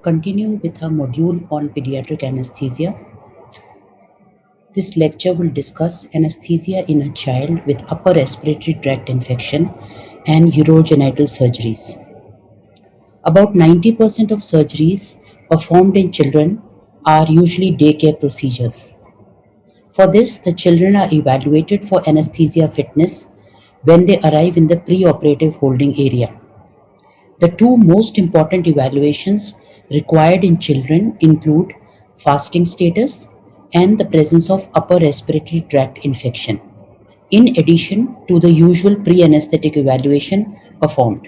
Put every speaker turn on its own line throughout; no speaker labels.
continuing with our module on pediatric anesthesia. This lecture will discuss anesthesia in a child with upper respiratory tract infection and urogenital surgeries. About 90% of surgeries performed in children are usually daycare procedures. For this, the children are evaluated for anesthesia fitness when they arrive in the preoperative holding area. The two most important evaluations required in children include fasting status and the presence of upper respiratory tract infection, in addition to the usual pre-anesthetic evaluation performed.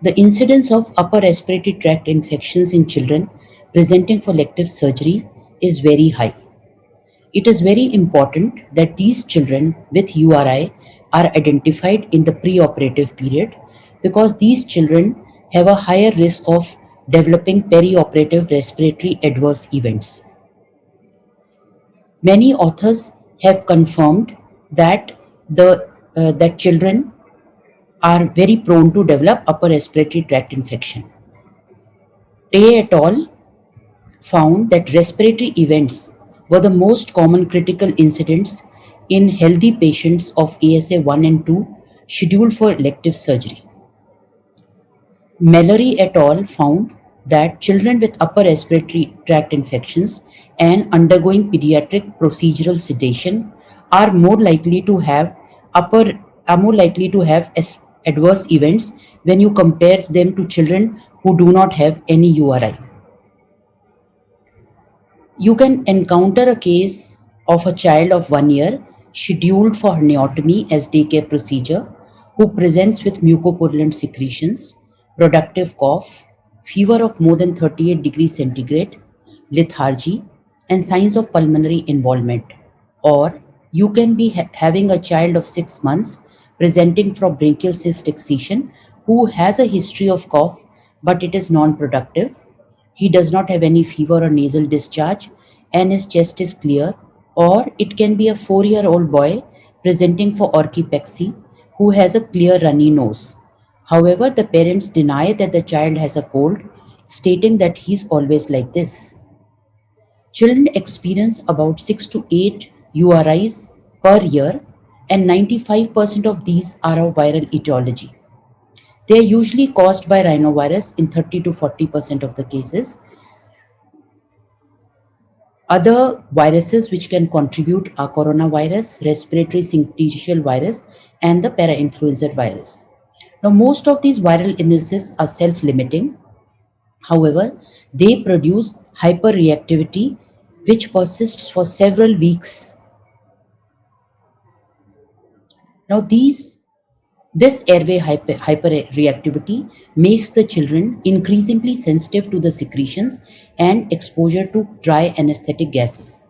The incidence of upper respiratory tract infections in children presenting for elective surgery is very high. It is very important that these children with URI are identified in the preoperative period because these children have a higher risk of developing perioperative respiratory adverse events. Many authors have confirmed that that children are very prone to develop upper respiratory tract infection. Tay et al. Found that respiratory events were the most common critical incidents in healthy patients of ASA 1 and 2 scheduled for elective surgery. Mallory et al. Found that children with upper respiratory tract infections and undergoing pediatric procedural sedation are more likely to have adverse events when you compare them to children who do not have any URI. You can encounter a case of a child of 1 year scheduled for herniatomy as daycare procedure who presents with mucopurulent secretions, productive cough, fever of more than 38 degrees centigrade, lethargy, and signs of pulmonary involvement. Or you can be having a child of 6 months presenting from brachial cyst excision who has a history of cough but it is non-productive. He does not have any fever or nasal discharge and his chest is clear. Or it can be a 4-year-old boy presenting for orchipexy who has a clear runny nose. However, the parents deny that the child has a cold, stating that he's always like this. Children experience about 6 to 8 URIs per year and 95% of these are of viral etiology. They are usually caused by rhinovirus in 30 to 40% of the cases. Other viruses which can contribute are coronavirus, respiratory syncytial virus, and the parainfluenza virus. Now, most of these viral illnesses are self-limiting. However, they produce hyperreactivity which persists for several weeks. Now, this airway hyperreactivity makes the children increasingly sensitive to the secretions and exposure to dry anesthetic gases.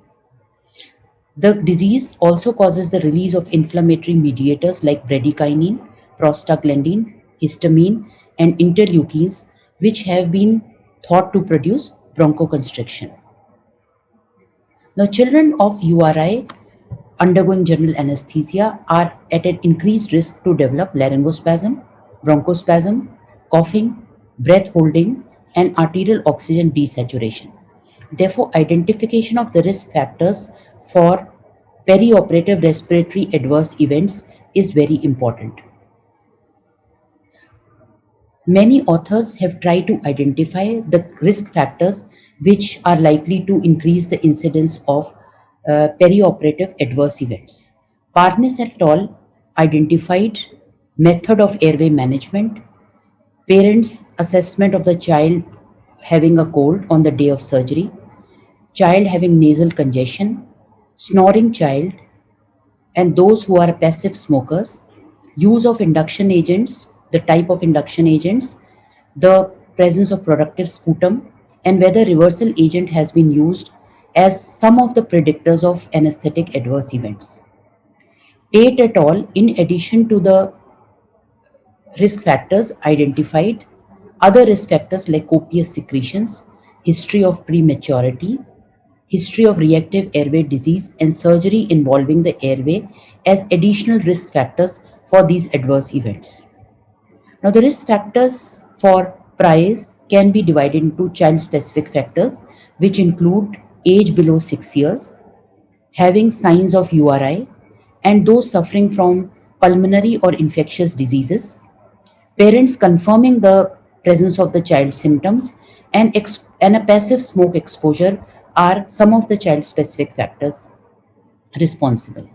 The disease also causes the release of inflammatory mediators like bradykinin, prostaglandin, histamine, and interleukins, which have been thought to produce bronchoconstriction. Now, children of URI undergoing general anesthesia are at an increased risk to develop laryngospasm, bronchospasm, coughing, breath holding, and arterial oxygen desaturation. Therefore, identification of the risk factors for perioperative respiratory adverse events is very important. Many authors have tried to identify the risk factors which are likely to increase the incidence of perioperative adverse events. Parnes et al. Identified method of airway management, parents' assessment of the child having a cold on the day of surgery, child having nasal congestion, snoring child, and those who are passive smokers, use of induction agents, the type of induction agents, the presence of productive sputum, and whether reversal agent has been used as some of the predictors of anesthetic adverse events. Tate et al., in addition to the risk factors identified, other risk factors like copious secretions, history of prematurity, history of reactive airway disease, and surgery involving the airway as additional risk factors for these adverse events. Now, the risk factors for PRICE can be divided into child-specific factors, which include age below 6 years, having signs of URI, and those suffering from pulmonary or infectious diseases, parents confirming the presence of the child's symptoms, and a passive smoke exposure are some of the child specific factors responsible.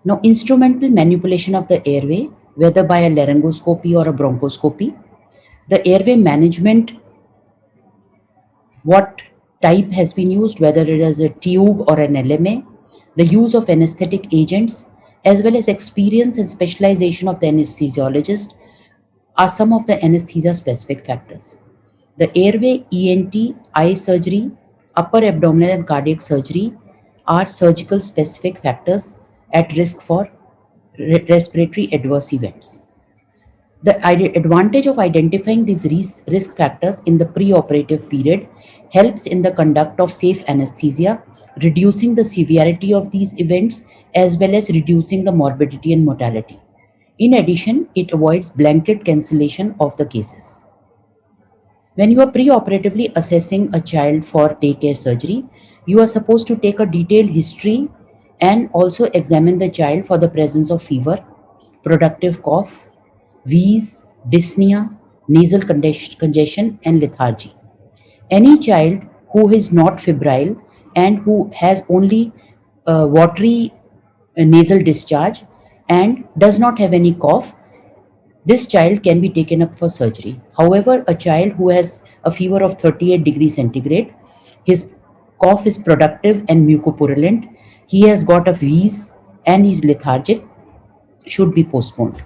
Now, instrumental manipulation of the airway, whether by a laryngoscopy or a bronchoscopy, the airway management, what type has been used, whether it is a tube or an LMA, the use of anesthetic agents, as well as experience and specialization of the anesthesiologist are some of the anesthesia specific factors. The airway, ENT, eye surgery, upper abdominal and cardiac surgery are surgical specific factors at risk for respiratory adverse events. The advantage of identifying these risk factors in the preoperative period helps in the conduct of safe anesthesia, reducing the severity of these events as well as reducing the morbidity and mortality. In addition, it avoids blanket cancellation of the cases. When you are preoperatively assessing a child for daycare surgery, you are supposed to take a detailed history and also examine the child for the presence of fever, productive cough, wheeze, dyspnea, nasal congestion, and lethargy. Any child who is not febrile and who has only watery nasal discharge and does not have any cough, this child can be taken up for surgery. However, a child who has a fever of 38 degrees centigrade, his cough is productive and mucopurulent, he has got a wheeze and is lethargic, should be postponed.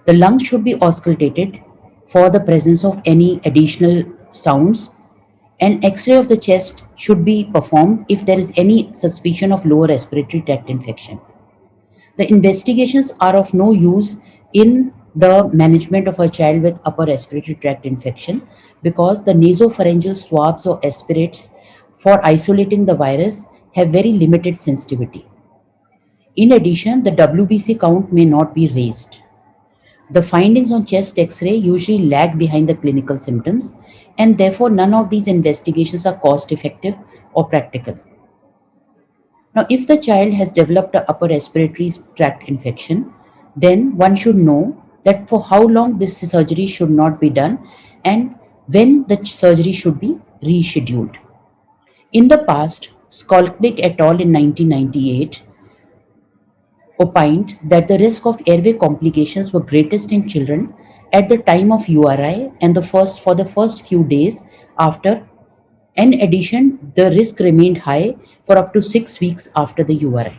The lungs should be auscultated for the presence of any additional sounds, and X-ray of the chest should be performed if there is any suspicion of lower respiratory tract infection. The investigations are of no use in the management of a child with upper respiratory tract infection because the nasopharyngeal swabs or aspirates for isolating the virus have very limited sensitivity. In addition, the WBC count may not be raised. The findings on chest X-ray usually lag behind the clinical symptoms, and therefore none of these investigations are cost effective or practical. Now, if the child has developed a upper respiratory tract infection, then one should know that for how long this surgery should not be done and when the surgery should be rescheduled. In the past, Skolnick et al. In 1998 opined that the risk of airway complications were greatest in children at the time of URI and for the first few days after. In addition, the risk remained high for up to 6 weeks after the URI.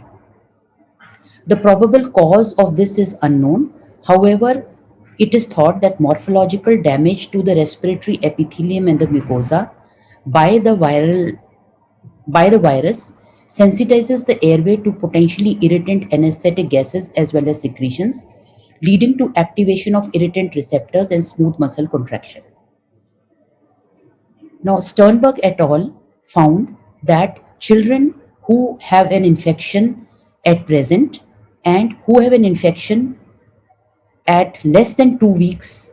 The probable cause of this is unknown. However, it is thought that morphological damage to the respiratory epithelium and the mucosa by the virus sensitizes the airway to potentially irritant anesthetic gases as well as secretions, leading to activation of irritant receptors and smooth muscle contraction. Now, Sternberg et al. Found that children who have an infection at present and who have an infection at less than 2 weeks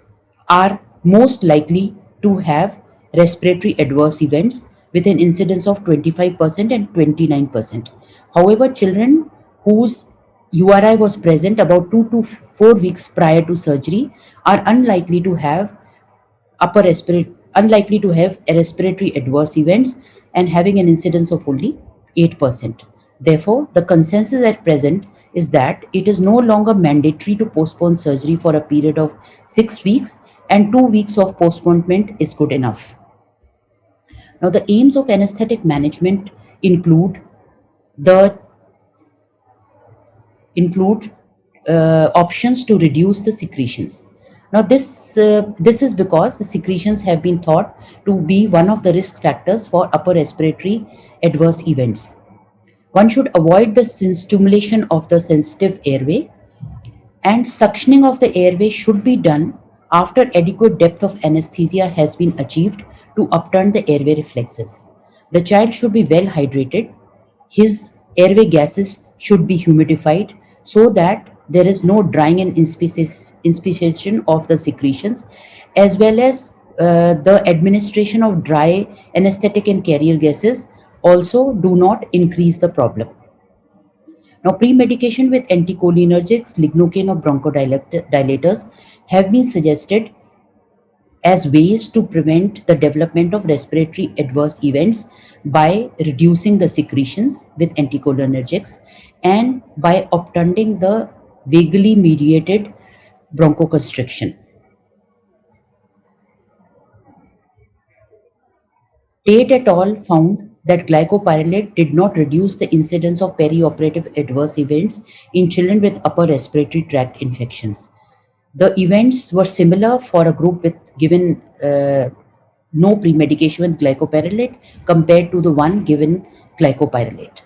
are most likely to have respiratory adverse events with an incidence of 25% and 29%. However, children whose URI was present about 2 to 4 weeks prior to surgery are unlikely to have respiratory adverse events and having an incidence of only 8%. Therefore, the consensus at present is that it is no longer mandatory to postpone surgery for a period of 6 weeks, and 2 weeks of postponement is good enough. Now, the aims of anesthetic management include options to reduce the secretions. Now, this is because the secretions have been thought to be one of the risk factors for upper respiratory adverse events. One should avoid the stimulation of the sensitive airway, and suctioning of the airway should be done after adequate depth of anesthesia has been achieved to upturn the airway reflexes. The child should be well hydrated. His airway gases should be humidified so that there is no drying and inspiration of the secretions, as well as the administration of dry anesthetic and carrier gases also do not increase the problem. Now, pre-medication with anticholinergics, lignocaine or bronchodilators have been suggested as ways to prevent the development of respiratory adverse events by reducing the secretions with anticholinergics and by obtunding the vaguely mediated bronchoconstriction. Tate et al. Found that glycopyrrolate did not reduce the incidence of perioperative adverse events in children with upper respiratory tract infections. The events were similar for a group with given no pre-medication with glycopyrrolate compared to the one given glycopyrrolate.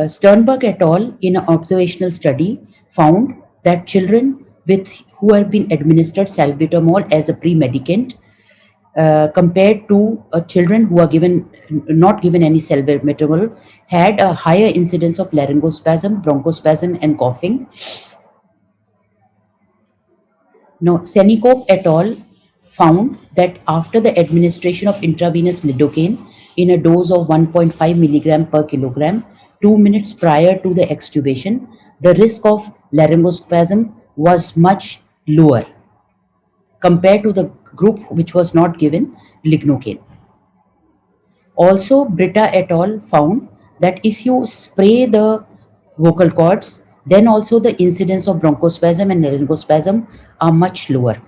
Sternberg et al. In an observational study found that children who have been administered salbutamol as a pre-medicant compared to children who are not given any salbutamol had a higher incidence of laryngospasm, bronchospasm, and coughing. Now, Senikov et al. Found that after the administration of intravenous lidocaine in a dose of 1.5 milligram per kilogram, 2 minutes prior to the extubation, the risk of laryngospasm was much lower compared to the group which was not given lignocaine. Also, Britta et al. Found that if you spray the vocal cords, then also the incidence of bronchospasm and laryngospasm are much lower.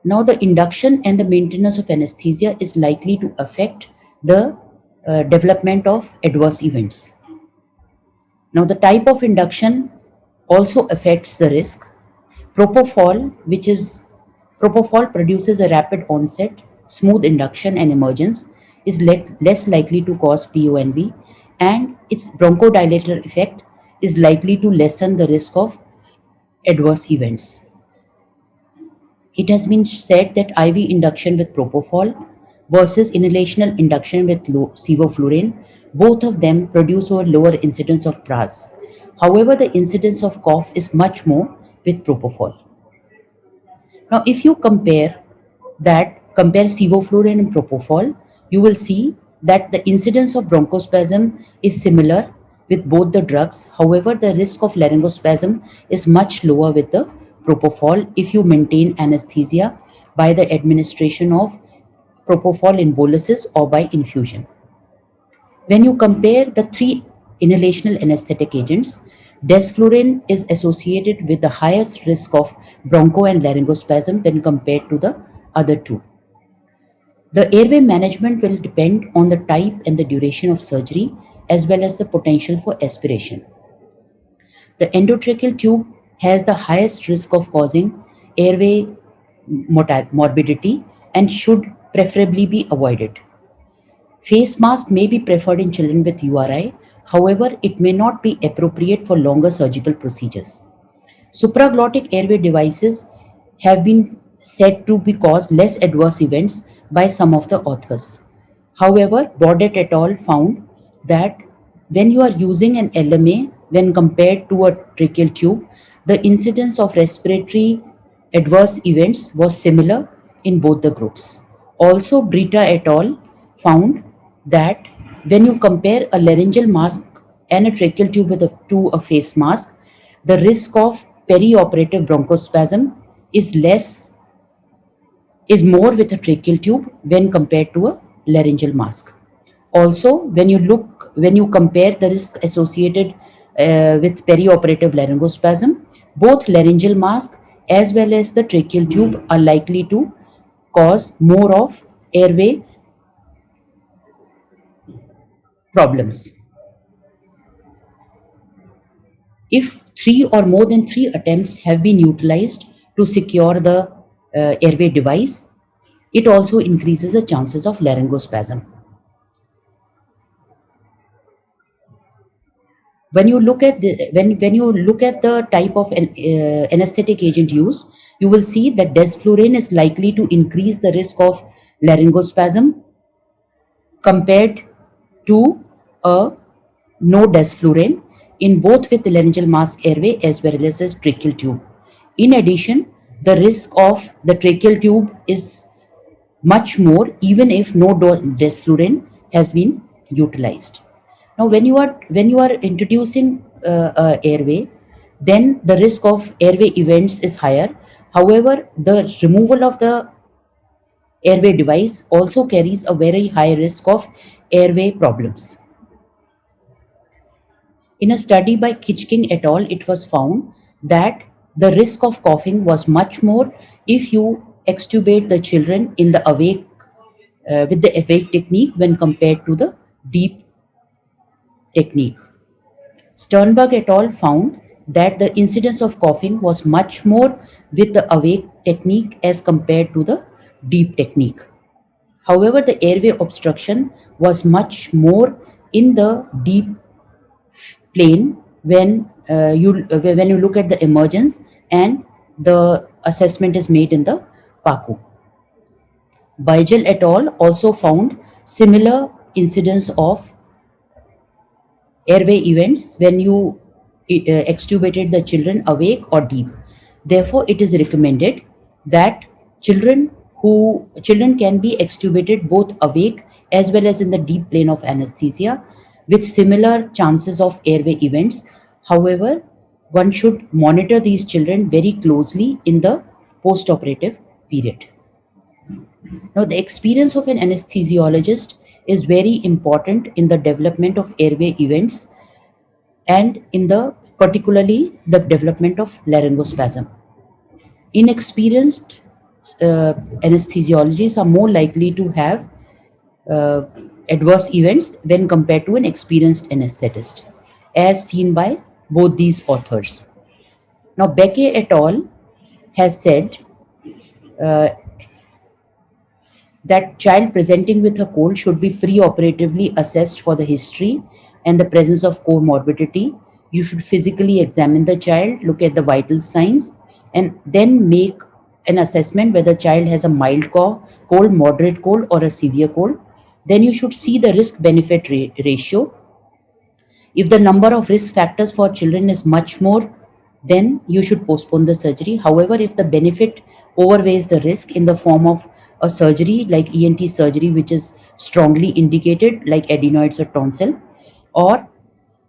Now, the induction and the maintenance of anesthesia is likely to affect the development of adverse events. Now, the type of induction also affects the risk. Propofol produces a rapid onset, smooth induction and emergence, is less likely to cause PONV, and its bronchodilator effect is likely to lessen the risk of adverse events. It has been said that IV induction with propofol versus inhalational induction with sevoflurane, both of them produce a lower incidence of PRAS. However, the incidence of cough is much more with propofol. Now, if you compare sevoflurane and propofol, you will see that the incidence of bronchospasm is similar with both the drugs. However, the risk of laryngospasm is much lower with the propofol if you maintain anesthesia by the administration of propofol in boluses or by infusion. When you compare the three inhalational anesthetic agents, desflurane is associated with the highest risk of broncho and laryngospasm when compared to the other two. The airway management will depend on the type and the duration of surgery as well as the potential for aspiration. The endotracheal tube has the highest risk of causing airway morbidity and should preferably be avoided. Face mask may be preferred in children with URI. However, it may not be appropriate for longer surgical procedures. Supraglottic airway devices have been said to cause less adverse events by some of the authors. However, Baudet et al. Found that when you are using an LMA when compared to a tracheal tube, the incidence of respiratory adverse events was similar in both the groups. Also, Britta et al. Found that when you compare a laryngeal mask and a tracheal tube to a face mask, the risk of perioperative bronchospasm is more with a tracheal tube when compared to a laryngeal mask. Also, when you compare the risk associated with perioperative laryngospasm, both laryngeal mask as well as the tracheal tube are likely to cause more of airway problems. If 3 attempts have been utilized to secure the airway device, it also increases the chances of laryngospasm. When you look at the type of anesthetic agent used, you will see that desflurane is likely to increase the risk of laryngospasm compared to a no desflurane in both with the laryngeal mask airway as well as a tracheal tube. In addition, the risk of the tracheal tube is much more even if no desflurane has been utilized. Now, when you are introducing airway, then the risk of airway events is higher. However, the removal of the airway device also carries a very high risk of airway problems. In a study by Kitchking et al., it was found that the risk of coughing was much more if you extubate the children in the awake with the awake technique when compared to the deep technique. Sternberg et al. Found that the incidence of coughing was much more with the awake technique as compared to the deep technique. However, the airway obstruction was much more in the deep plane when you look at the emergence and the assessment is made in the PACU. Beigel et al. Also found similar incidence of airway events when you extubated the children awake or deep. Therefore, it is recommended that children can be extubated both awake as well as in the deep plane of anesthesia with similar chances of airway events. However, one should monitor these children very closely in the post-operative period. Now, the experience of an anesthesiologist is very important in the development of airway events and in the particularly the development of laryngospasm. Inexperienced anesthesiologists are more likely to have uh, adverse events when compared to an experienced anesthetist, as seen by both these authors. Now, Becke et al. Has said that child presenting with a cold should be pre-operatively assessed for the history and the presence of comorbidity. You should physically examine the child, look at the vital signs, and then make an assessment whether the child has a mild cold, moderate cold, or a severe cold. Then you should see the risk-benefit ratio. If the number of risk factors for children is much more, then you should postpone the surgery. However, if the benefit overweighs the risk in the form of a surgery like ENT surgery, which is strongly indicated, like adenoids or tonsil, or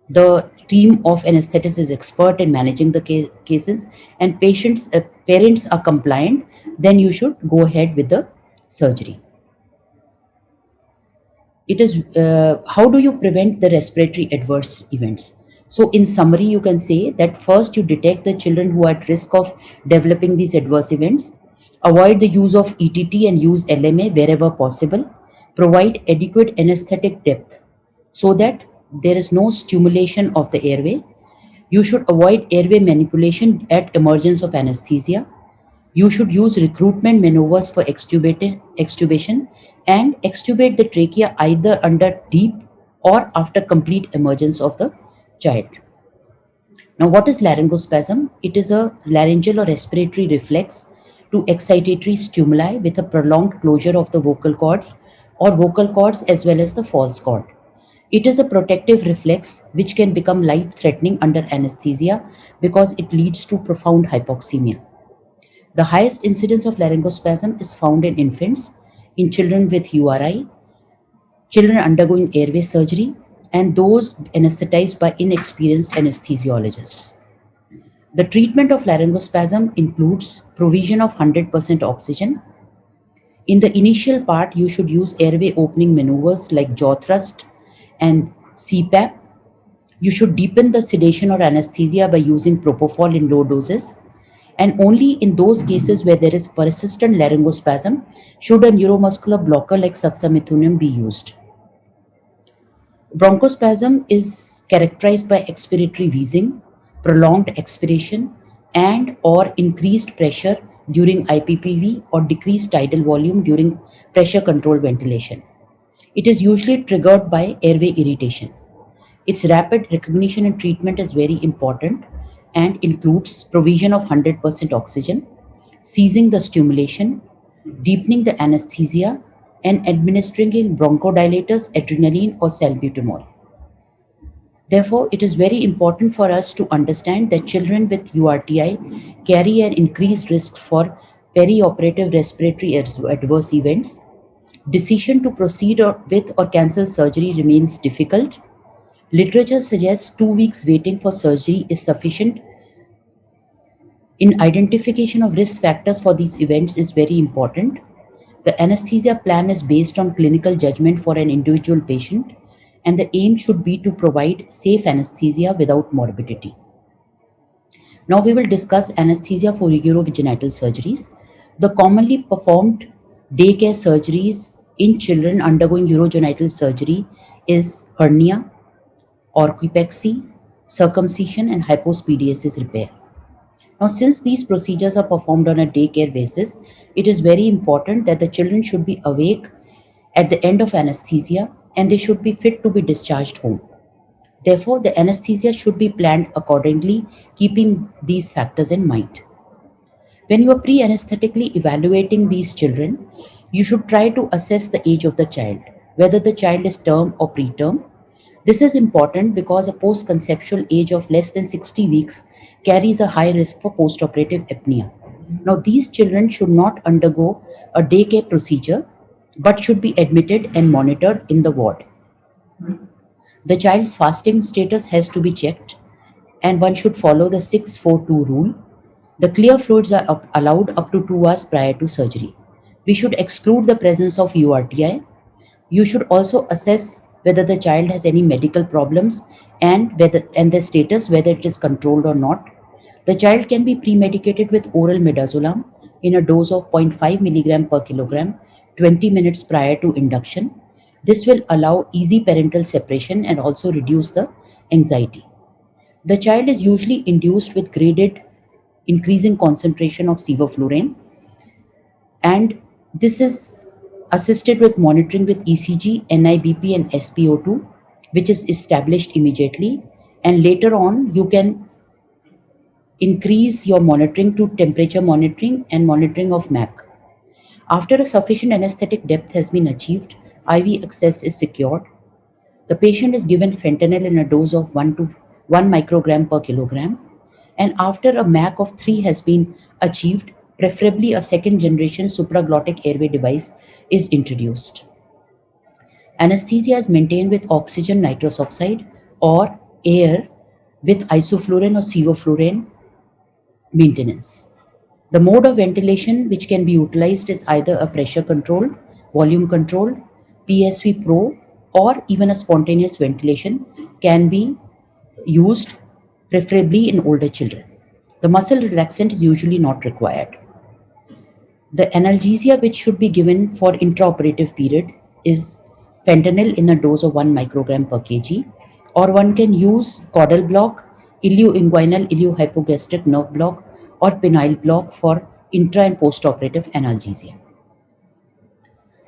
the team of anesthetists is expert in managing the cases and parents are compliant, then you should go ahead with the surgery. It is how do you prevent the respiratory adverse events? So in summary, you can say that first you detect the children who are at risk of developing these adverse events, avoid the use of ETT and use LMA wherever possible, provide adequate anesthetic depth so that there is no stimulation of the airway. You should avoid airway manipulation at emergence of anesthesia. You should use recruitment maneuvers for extubation and extubate the trachea either under deep or after complete emergence of the child. Now, what is laryngospasm? It is a laryngeal or respiratory reflex to excitatory stimuli with a prolonged closure of the vocal cords or vocal cords as well as the false cord. It is a protective reflex which can become life-threatening under anesthesia because it leads to profound hypoxemia. The highest incidence of laryngospasm is found in infants, in children with URI, children undergoing airway surgery, and those anesthetized by inexperienced anesthesiologists. The treatment of laryngospasm includes provision of 100% oxygen. In the initial part, you should use airway opening maneuvers like jaw thrust and CPAP. You should deepen the sedation or anesthesia by using propofol in low doses. And only in those cases where there is persistent laryngospasm should a neuromuscular blocker like succinylcholine be used. Bronchospasm is characterized by expiratory wheezing, prolonged expiration, and or increased pressure during IPPV or decreased tidal volume during pressure controlled ventilation. It is usually triggered by airway irritation. Its rapid recognition and treatment is very important and includes provision of 100% oxygen, ceasing the stimulation, deepening the anesthesia, and administering bronchodilators, adrenaline, or salbutamol. Therefore, it is very important for us to understand that children with URTI carry an increased risk for perioperative respiratory adverse events. Decision to proceed with or cancel surgery remains difficult. Literature suggests 2 weeks waiting for surgery is sufficient. In identification of risk factors for these events is very important. The anesthesia plan is based on clinical judgment for an individual patient, and the aim should be to provide safe anesthesia without morbidity. Now we will discuss anesthesia for urovaginital surgeries. The commonly performed daycare surgeries in children undergoing urogenital surgery is hernia, orchipexy, circumcision, and hypospadiasis repair. Now, since these procedures are performed on a daycare basis, it is very important that the children should be awake at the end of anesthesia and they should be fit to be discharged home. Therefore, the anesthesia should be planned accordingly, keeping these factors in mind. When you are pre-anesthetically evaluating these children, you should try to assess the age of the child, whether the child is term or preterm. This is important because a post-conceptual age of less than 60 weeks carries a high risk for postoperative apnea. Now, these children should not undergo a daycare procedure but should be admitted and monitored in the ward. The child's fasting status has to be checked, and one should follow the 6-4-2 rule. The clear fluids are allowed up to 2 hours prior to surgery. We should exclude the presence of URTI. You should also assess whether the child has any medical problems and the status, whether it is controlled or not. The child can be pre-medicated with oral midazolam in a dose of 0.5 milligram per kilogram 20 minutes prior to induction. This will allow easy parental separation and also reduce the anxiety. The child is usually induced with graded increasing concentration of sevoflurane, and this is assisted with monitoring with ECG, NIBP, and SpO2, which is established immediately. And later on, you can increase your monitoring to temperature monitoring and monitoring of MAC. After a sufficient anesthetic depth has been achieved, IV access is secured. The patient is given fentanyl in a dose of 1 to 1 microgram per kilogram. And after a MAC of 3 has been achieved, preferably a second generation supraglottic airway device is introduced. Anesthesia is maintained with oxygen nitrous oxide or air with isoflurane or sevoflurane maintenance. The mode of ventilation which can be utilized is either a pressure controlled, volume controlled, PSV Pro, or even a spontaneous ventilation can be used, preferably in older children. The muscle relaxant is usually not required. The analgesia which should be given for intraoperative period is fentanyl in a dose of 1 microgram per kg, or one can use caudal block, ilioinguinal iliohypogastric nerve block, or penile block for intra and postoperative analgesia.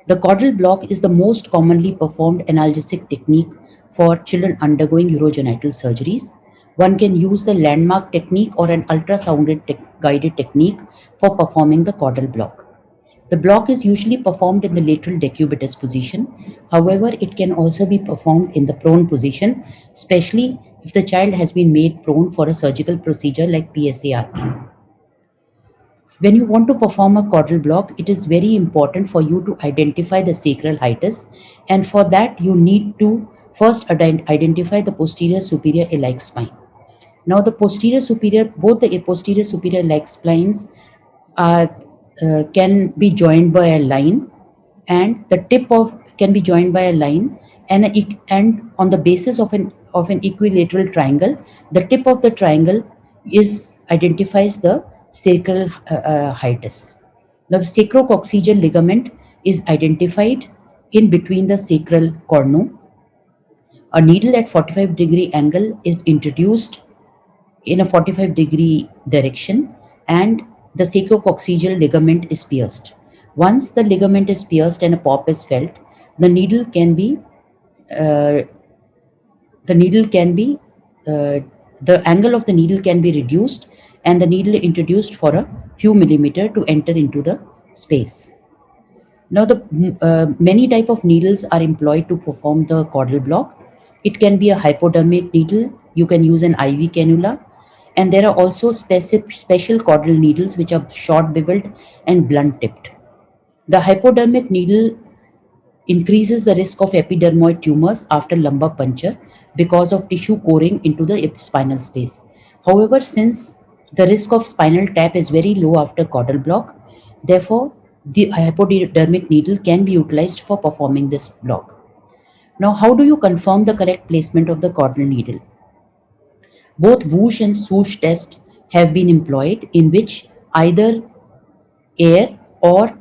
The caudal block is the most commonly performed analgesic technique for children undergoing urogenital surgeries. One can use the landmark technique or an ultrasound guided technique for performing the caudal block. The block is usually performed in the lateral decubitus position. However, it can also be performed in the prone position, especially if the child has been made prone for a surgical procedure like PSARP. When you want to perform a caudal block, it is very important for you to identify the sacral hiatus, and for that you need to first identify the posterior superior iliac spine. Now the posterior superior, both the posterior superior iliac spines can be joined by a line, and the tip of can be joined by a line, and on the basis of an equilateral triangle, the tip of the triangle identifies the sacral hiatus. Now the sacrococcygeal ligament is identified in between the sacral cornu. A needle at 45-degree angle is introduced in a 45-degree direction, and the sacrococcygeal ligament is pierced. Once the ligament is pierced and a pop is felt, the needle can be the angle of the needle can be reduced and the needle introduced for a few millimeter to enter into the space. Now the many type of needles are employed to perform the caudal block. It can be a hypodermic needle. You can use an IV cannula. And there are also special caudal needles which are short beveled and blunt tipped. The hypodermic needle increases the risk of epidermoid tumors after lumbar puncture because of tissue coring into the spinal space. However, since the risk of spinal tap is very low after caudal block, therefore the hypodermic needle can be utilized for performing this block. Now, how do you confirm the correct placement of the caudal needle? Both whoosh and swoosh tests have been employed, in which either air or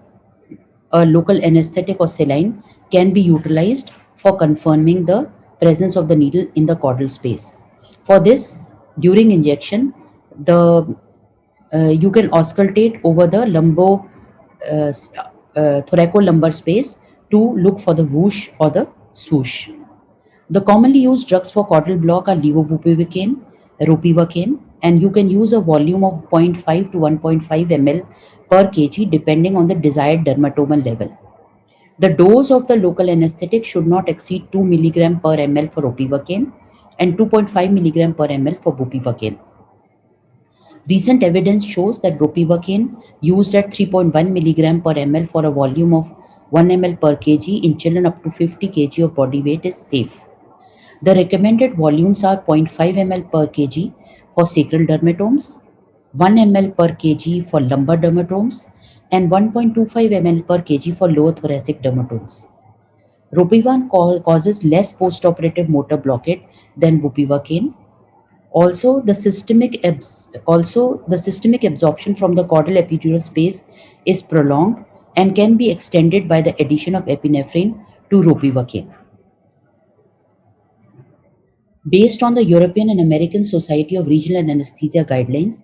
a local anesthetic or saline can be utilized for confirming the presence of the needle in the caudal space. For this, during injection, the you can auscultate over the thoracolumbar space to look for the whoosh or the swoosh. The commonly used drugs for caudal block are levobupivacaine, ropivacaine, and you can use a volume of 0.5 to 1.5 ml per kg depending on the desired dermatomal level. The dose of the local anesthetic should not exceed 2 mg per ml for ropivacaine and 2.5 mg per ml for bupivacaine. Recent evidence shows that ropivacaine used at 3.1 mg per ml for a volume of 1 ml per kg in children up to 50 kg of body weight is safe. The recommended volumes are 0.5 ml per kg for sacral dermatomes, 1 ml per kg for lumbar dermatomes, and 1.25 ml per kg for lower thoracic dermatomes. Ropivacaine causes less postoperative motor blockade than bupivacaine. Also, the systemic absorption from the caudal epidural space is prolonged and can be extended by the addition of epinephrine to ropivacaine. Based on the European and American Society of Regional Anesthesia guidelines,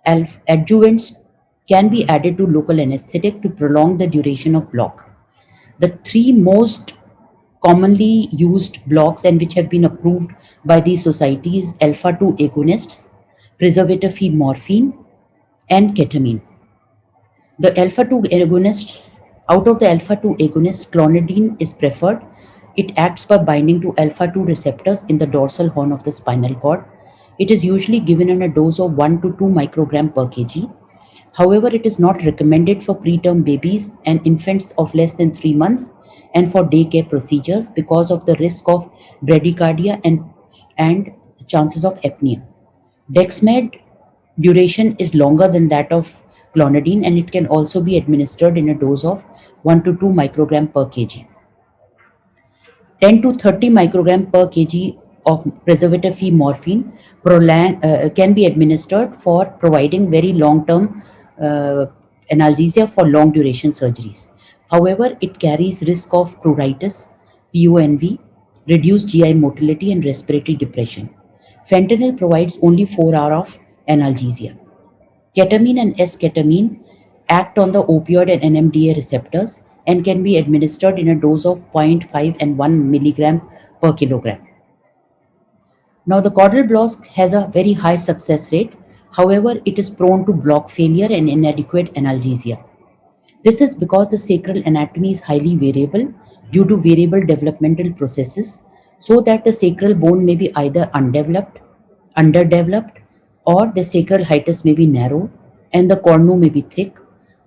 adjuvants can be added to local anesthetic to prolong the duration of block. The three most commonly used blocks and which have been approved by these societies: alpha-2 agonists, preservative-free morphine, and ketamine. The alpha-2 agonists, out of the alpha-2 agonists, clonidine is preferred. It acts by binding to alpha-2 receptors in the dorsal horn of the spinal cord. It is usually given in a dose of 1 to 2 microgram per kg. However, it is not recommended for preterm babies and infants of less than 3 months and for daycare procedures because of the risk of bradycardia and chances of apnea. Dexmed duration is longer than that of clonidine, and it can also be administered in a dose of 1 to 2 microgram per kg. 10 to 30 microgram per kg of preservative-free morphine can be administered for providing very long-term analgesia for long duration surgeries. However, it carries risk of pruritus, PONV, reduced GI motility, and respiratory depression. Fentanyl provides only 4 hours of analgesia. Ketamine and S-ketamine act on the opioid and NMDA receptors and can be administered in a dose of 0.5 and 1 milligram per kilogram. Now, the caudal block has a very high success rate. However, it is prone to block failure and inadequate analgesia. This is because the sacral anatomy is highly variable due to variable developmental processes, so that the sacral bone may be either undeveloped, underdeveloped, or the sacral hiatus may be narrow and the cornu may be thick.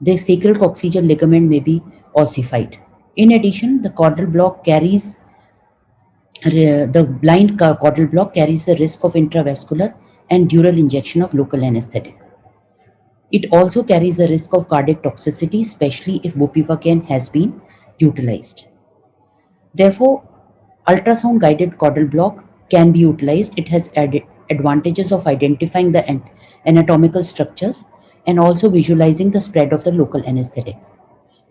The sacral coccygeal ligament may be ossified. In addition, the caudal block carries the blind caudal block carries the risk of intravascular and dural injection of local anesthetic. It also carries the risk of cardiac toxicity, especially if bupivacaine has been utilized. Therefore, ultrasound guided caudal block can be utilized. It has advantages of identifying the anatomical structures and also visualizing the spread of the local anesthetic.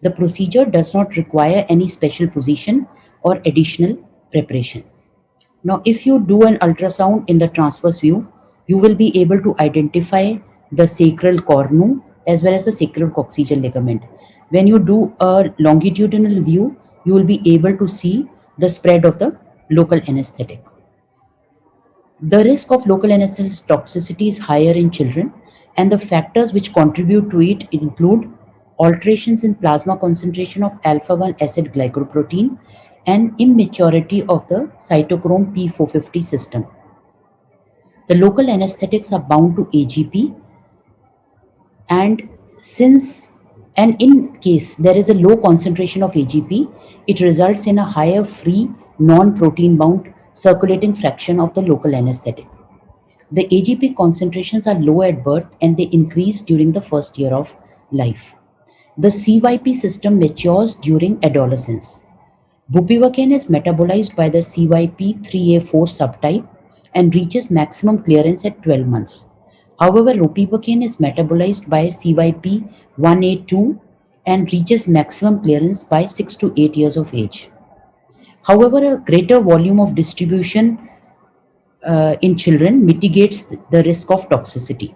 The procedure does not require any special position or additional preparation. Now, if you do an ultrasound in the transverse view, you will be able to identify the sacral cornu as well as the sacral coccygeal ligament. When you do a longitudinal view, you will be able to see the spread of the local anesthetic. The risk of local anesthetic toxicity is higher in children, and the factors which contribute to it include alterations in plasma concentration of alpha-1 acid glycoprotein and immaturity of the cytochrome P450 system. The local anesthetics are bound to AGP, and since and in case there is a low concentration of AGP, it results in a higher free non-protein bound circulating fraction of the local anesthetic. The AGP concentrations are low at birth and they increase during the first year of life. The CYP system matures during adolescence. Bupivacaine is metabolized by the CYP3A4 subtype and reaches maximum clearance at 12 months. However, ropivacaine is metabolized by CYP1A2 and reaches maximum clearance by 6 to 8 years of age. However, a greater volume of distribution in children mitigates the risk of toxicity.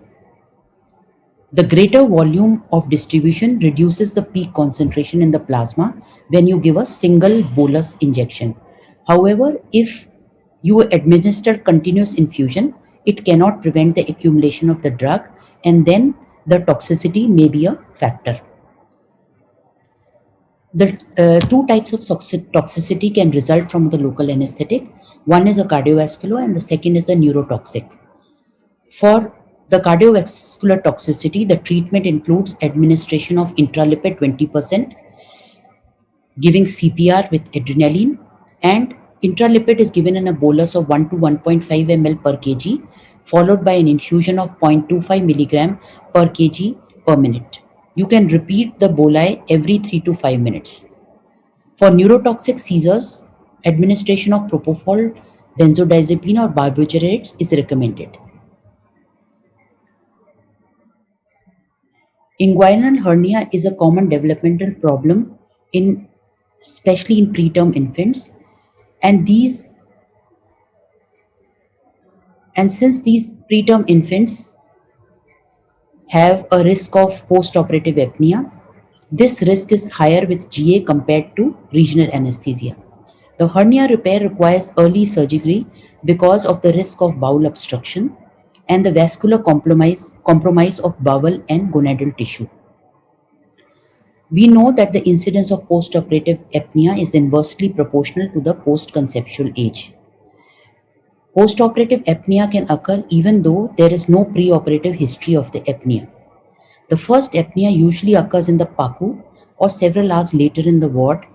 The greater volume of distribution reduces the peak concentration in the plasma when you give a single bolus injection. However, if you administer continuous infusion, it cannot prevent the accumulation of the drug, and then the toxicity may be a factor. The two types of toxicity can result from the local anesthetic. One is a cardiovascular and the second is a neurotoxic. For the cardiovascular toxicity, the treatment includes administration of intralipid 20%, giving CPR with adrenaline, and intralipid is given in a bolus of 1 to 1.5 ml per kg, followed by an infusion of 0.25 milligram per kg per minute. You can repeat the boli every 3 to 5 minutes. For neurotoxic seizures, administration of propofol, benzodiazepine or barbiturates is recommended. Inguinal hernia is a common developmental problem especially in preterm infants, and since these preterm infants have a risk of post-operative apnea, this risk is higher with GA compared to regional anesthesia. The hernia repair requires early surgery because of the risk of bowel obstruction and the vascular compromise of bowel and gonadal tissue. We know that the incidence of post-operative apnea is inversely proportional to the post-conceptual age. Post-operative apnea can occur even though there is no pre-operative history of the apnea. The first apnea usually occurs in the PACU or several hours later in the ward,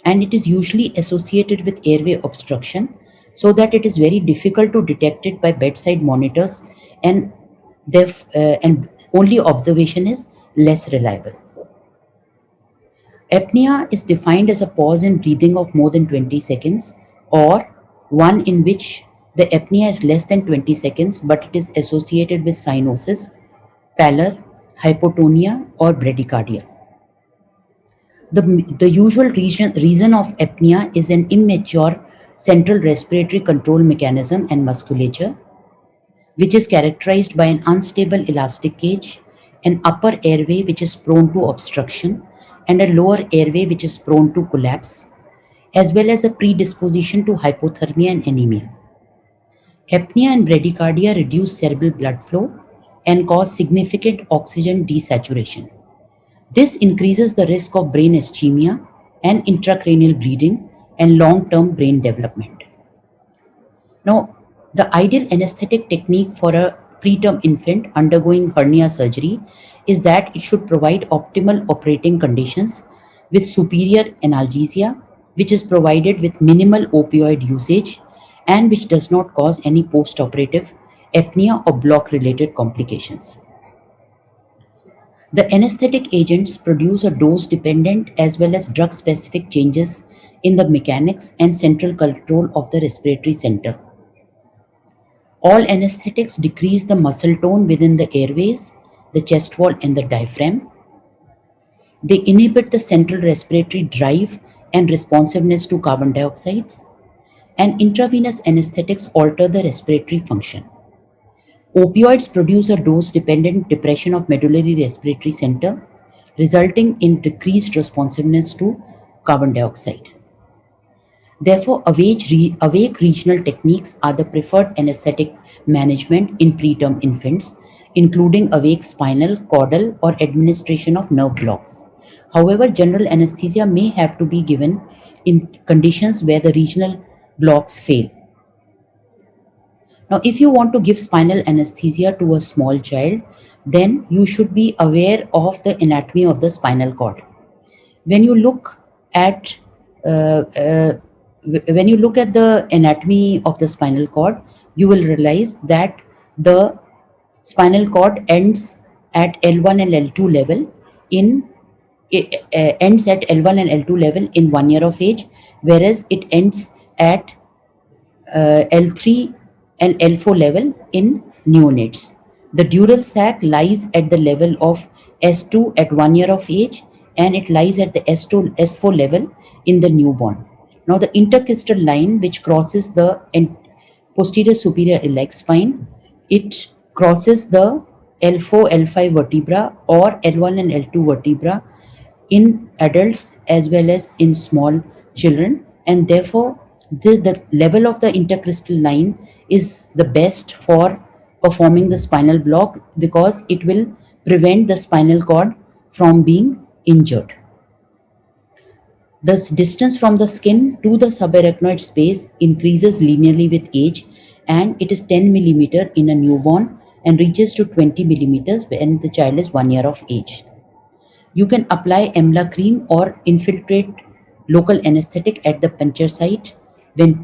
and it is usually associated with airway obstruction, so that it is very difficult to detect it by bedside monitors, and only observation is less reliable. Apnea is defined as a pause in breathing of more than 20 seconds or one in which the apnea is less than 20 seconds but it is associated with cyanosis, pallor, hypotonia or bradycardia. The usual reason of apnea is an immature central respiratory control mechanism and musculature, which is characterized by an unstable elastic cage, an upper airway which is prone to obstruction, and a lower airway which is prone to collapse, as well as a predisposition to hypothermia and anemia. Apnea and bradycardia reduce cerebral blood flow and cause significant oxygen desaturation. This increases the risk of brain ischemia and intracranial bleeding and long-term brain development. Now, the ideal anesthetic technique for a preterm infant undergoing hernia surgery is that it should provide optimal operating conditions with superior analgesia, which is provided with minimal opioid usage and which does not cause any post-operative apnea or block-related complications. The anesthetic agents produce a dose-dependent as well as drug-specific changes in the mechanics and central control of the respiratory center. All anesthetics decrease the muscle tone within the airways, the chest wall and the diaphragm. They inhibit the central respiratory drive and responsiveness to carbon dioxide, and intravenous anesthetics alter the respiratory function. Opioids produce a dose-dependent depression of medullary respiratory center, resulting in decreased responsiveness to carbon dioxide. Therefore, awake regional techniques are the preferred anesthetic management in preterm infants, including awake spinal, caudal, or administration of nerve blocks. However, general anesthesia may have to be given in conditions where the regional blocks fail. Now, if you want to give spinal anesthesia to a small child, then you should be aware of the anatomy of the spinal cord. When you look at uh, uh, when you look at the anatomy of the spinal cord, you will realize that the spinal cord ends at L1 and L2 level in ends at L1 and L2 level in 1 year of age, whereas it ends at L3 and L4 level in neonates. The dural sac lies at the level of S2 at 1 year of age, and it lies at the S2, S4 level in the newborn. Now, the intercostal line, which crosses the posterior superior iliac spine, it crosses the L4, L5 vertebra or L1 and L2 vertebra in adults as well as in small children, and therefore the level of the intercostal line is the best for performing the spinal block because it will prevent the spinal cord from being injured. The distance from the skin to the subarachnoid space increases linearly with age, and it is 10 millimeter in a newborn and reaches to 20 millimeters when the child is 1 year of age. You can apply EMLA cream or infiltrate local anesthetic at the puncture site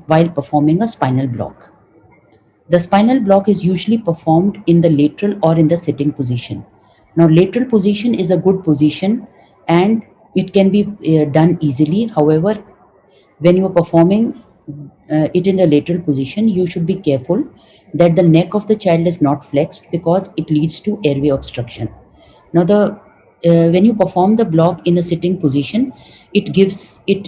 while performing a spinal block. The spinal block is usually performed in the lateral or in the sitting position. Now, lateral position is a good position and it can be done easily. However, when you are performing it in the lateral position, you should be careful that the neck of the child is not flexed because it leads to airway obstruction. Now, the when you perform the block in a sitting position, it gives it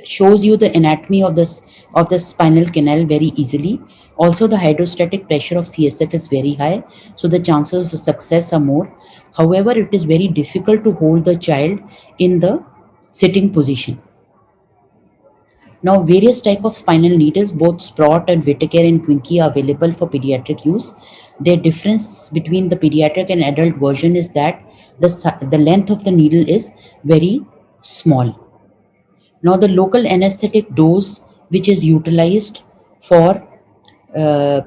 shows you the anatomy of the spinal canal very easily. Also, the hydrostatic pressure of CSF is very high, so the chances of success are more. However, it is very difficult to hold the child in the sitting position. Now, various type of spinal needles, both Sprott and Whitaker and Quincke, are available for pediatric use. Their difference between the pediatric and adult version is that the length of the needle is very small. Now, the local anesthetic dose which is utilized for uh,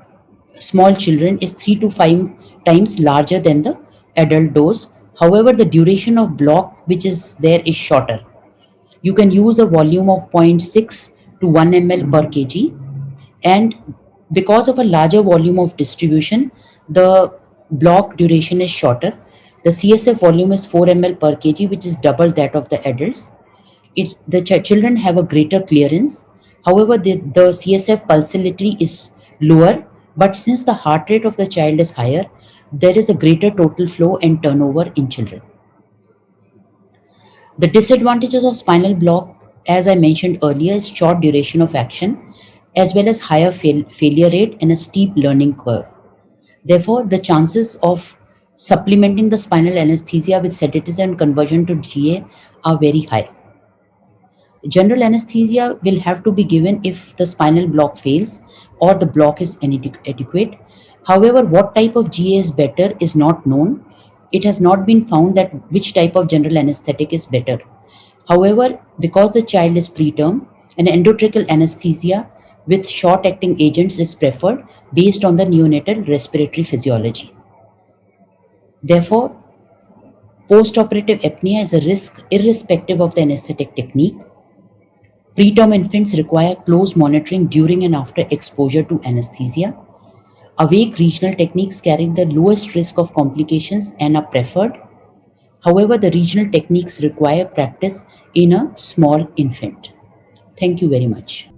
small children is 3 to 5 times larger than the adult dose. However, the duration of block which is there is shorter. You can use a volume of 0.6 to 1 ml per kg, and because of a larger volume of distribution, the block duration is shorter. The CSF volume is 4 ml per kg, which is double that of the adults. The children have a greater clearance. However, the CSF pulsatility is lower, but since the heart rate of the child is higher, there is a greater total flow and turnover in children. The disadvantages of spinal block, as I mentioned earlier, is short duration of action, as well as higher failure rate and a steep learning curve. Therefore, the chances of supplementing the spinal anesthesia with sedatives and conversion to GA are very high. General anesthesia will have to be given if the spinal block fails or the block is inadequate. However, what type of GA is better is not known. It has not been found that which type of general anesthetic is better. However, because the child is preterm, an endotracheal anesthesia with short-acting agents is preferred based on the neonatal respiratory physiology. Therefore, postoperative apnea is a risk irrespective of the anesthetic technique. Preterm infants require close monitoring during and after exposure to anesthesia. Awake regional techniques carry the lowest risk of complications and are preferred. However, the regional techniques require practice in a small infant. Thank you very much.